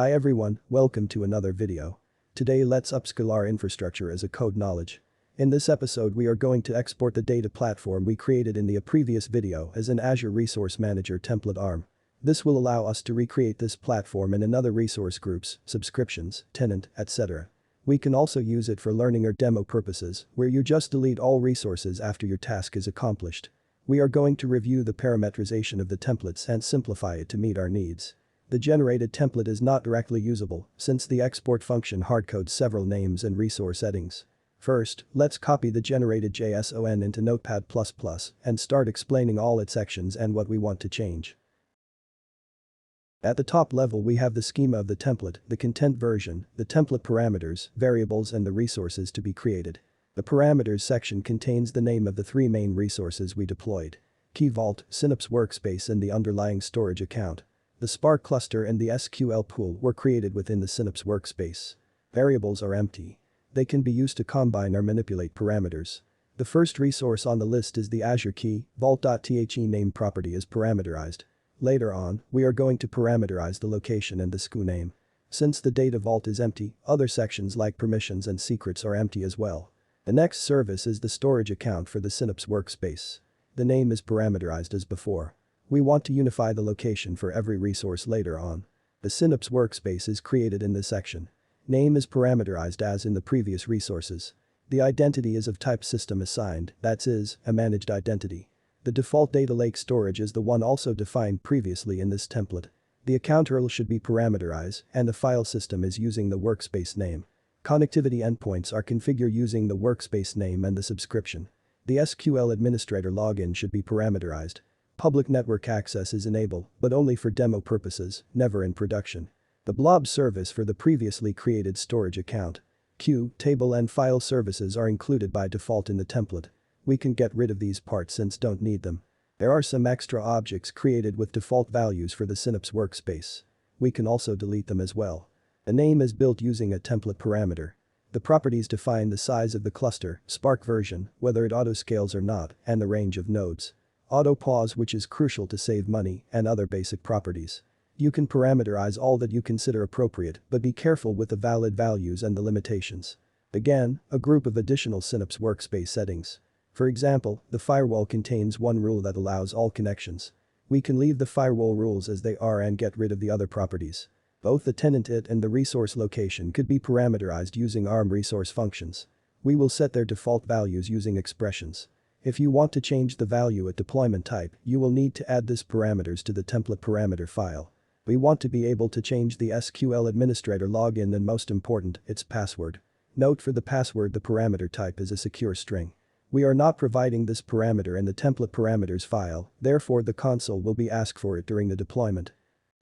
Hi everyone, welcome to another video. Today let's upskill our infrastructure as a code knowledge. In this episode we are going to export the data platform we created in the previous video as an Azure Resource Manager template ARM. This will allow us to recreate this platform in another resource groups, subscriptions, tenant, etc. We can also use it for learning or demo purposes, where you just delete all resources after your task is accomplished. We are going to review the parameterization of the templates and simplify it to meet our needs. The generated template is not directly usable, since the export function hardcodes several names and resource settings. First, let's copy the generated JSON into Notepad++ and start explaining all its sections and what we want to change. At the top level we have the schema of the template, the content version, the template parameters, variables and the resources to be created. The parameters section contains the name of the three main resources we deployed: Key Vault, Synapse Workspace and the underlying storage account. The Spark cluster and the SQL pool were created within the Synapse Workspace. Variables are empty. They can be used to combine or manipulate parameters. The first resource on the list is the Azure Key Vault.the name property is parameterized. Later on, we are going to parameterize the location and the SKU name. Since the data vault is empty, other sections like permissions and secrets are empty as well. The next service is the storage account for the Synapse Workspace. The name is parameterized as before. We want to unify the location for every resource later on. The Synapse Workspace is created in this section. Name is parameterized as in the previous resources. The identity is of type system assigned, that is, a managed identity. The default data lake storage is the one also defined previously in this template. The account URL should be parameterized and the file system is using the workspace name. Connectivity endpoints are configured using the workspace name and the subscription. The SQL administrator login should be parameterized. Public network access is enabled, but only for demo purposes, never in production. The blob service for the previously created storage account. Queue, table and file services are included by default in the template. We can get rid of these parts since don't need them. There are some extra objects created with default values for the Synapse Workspace. We can also delete them as well. The name is built using a template parameter. The properties define the size of the cluster, Spark version, whether it auto-scales or not, and the range of nodes. Auto pause, which is crucial to save money, and other basic properties. You can parameterize all that you consider appropriate, but be careful with the valid values and the limitations. Again, a group of additional Synapse Workspace settings. For example, the firewall contains one rule that allows all connections. We can leave the firewall rules as they are and get rid of the other properties. Both the tenant it and the resource location could be parameterized using ARM resource functions. We will set their default values using expressions. If you want to change the value at deployment type, you will need to add this parameters to the template parameter file. We want to be able to change the SQL administrator login and most important, its password. Note for the password the parameter type is a secure string. We are not providing this parameter in the template parameters file, therefore the console will be asked for it during the deployment.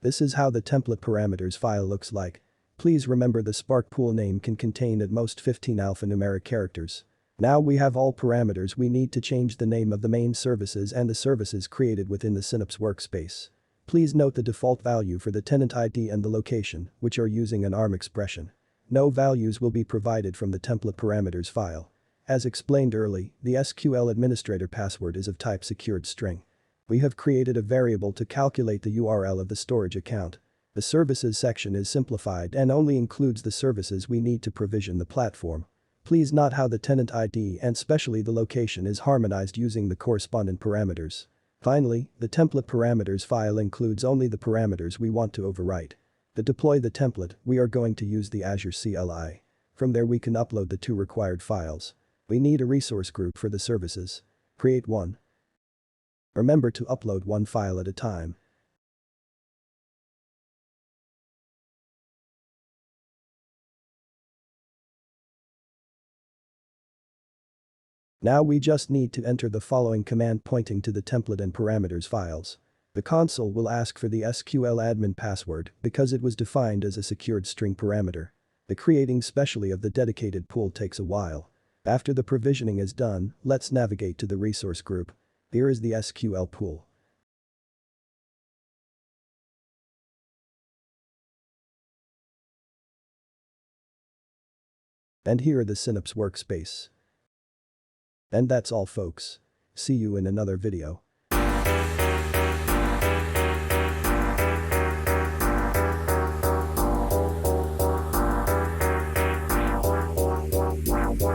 This is how the template parameters file looks like. Please remember the Spark pool name can contain at most 15 alphanumeric characters. Now we have all parameters we need to change the name of the main services and the services created within the Synapse Workspace. Please note the default value for the tenant ID and the location, which are using an ARM expression. No values will be provided from the template parameters file. As explained early, the SQL administrator password is of type secured string. We have created a variable to calculate the URL of the storage account. The services section is simplified and only includes the services we need to provision the platform. Please note how the tenant ID and especially the location is harmonized using the corresponding parameters. Finally, the template parameters file includes only the parameters we want to overwrite. To deploy the template, we are going to use the Azure CLI. From there we can upload the two required files. We need a resource group for the services. Create one. Remember to upload one file at a time. Now we just need to enter the following command pointing to the template and parameters files. The console will ask for the SQL admin password because it was defined as a secured string parameter. The creating specially of the dedicated pool takes a while. After the provisioning is done, let's navigate to the resource group. Here is the SQL pool. And here are the Synapse Workspace. And that's all folks. See you in another video.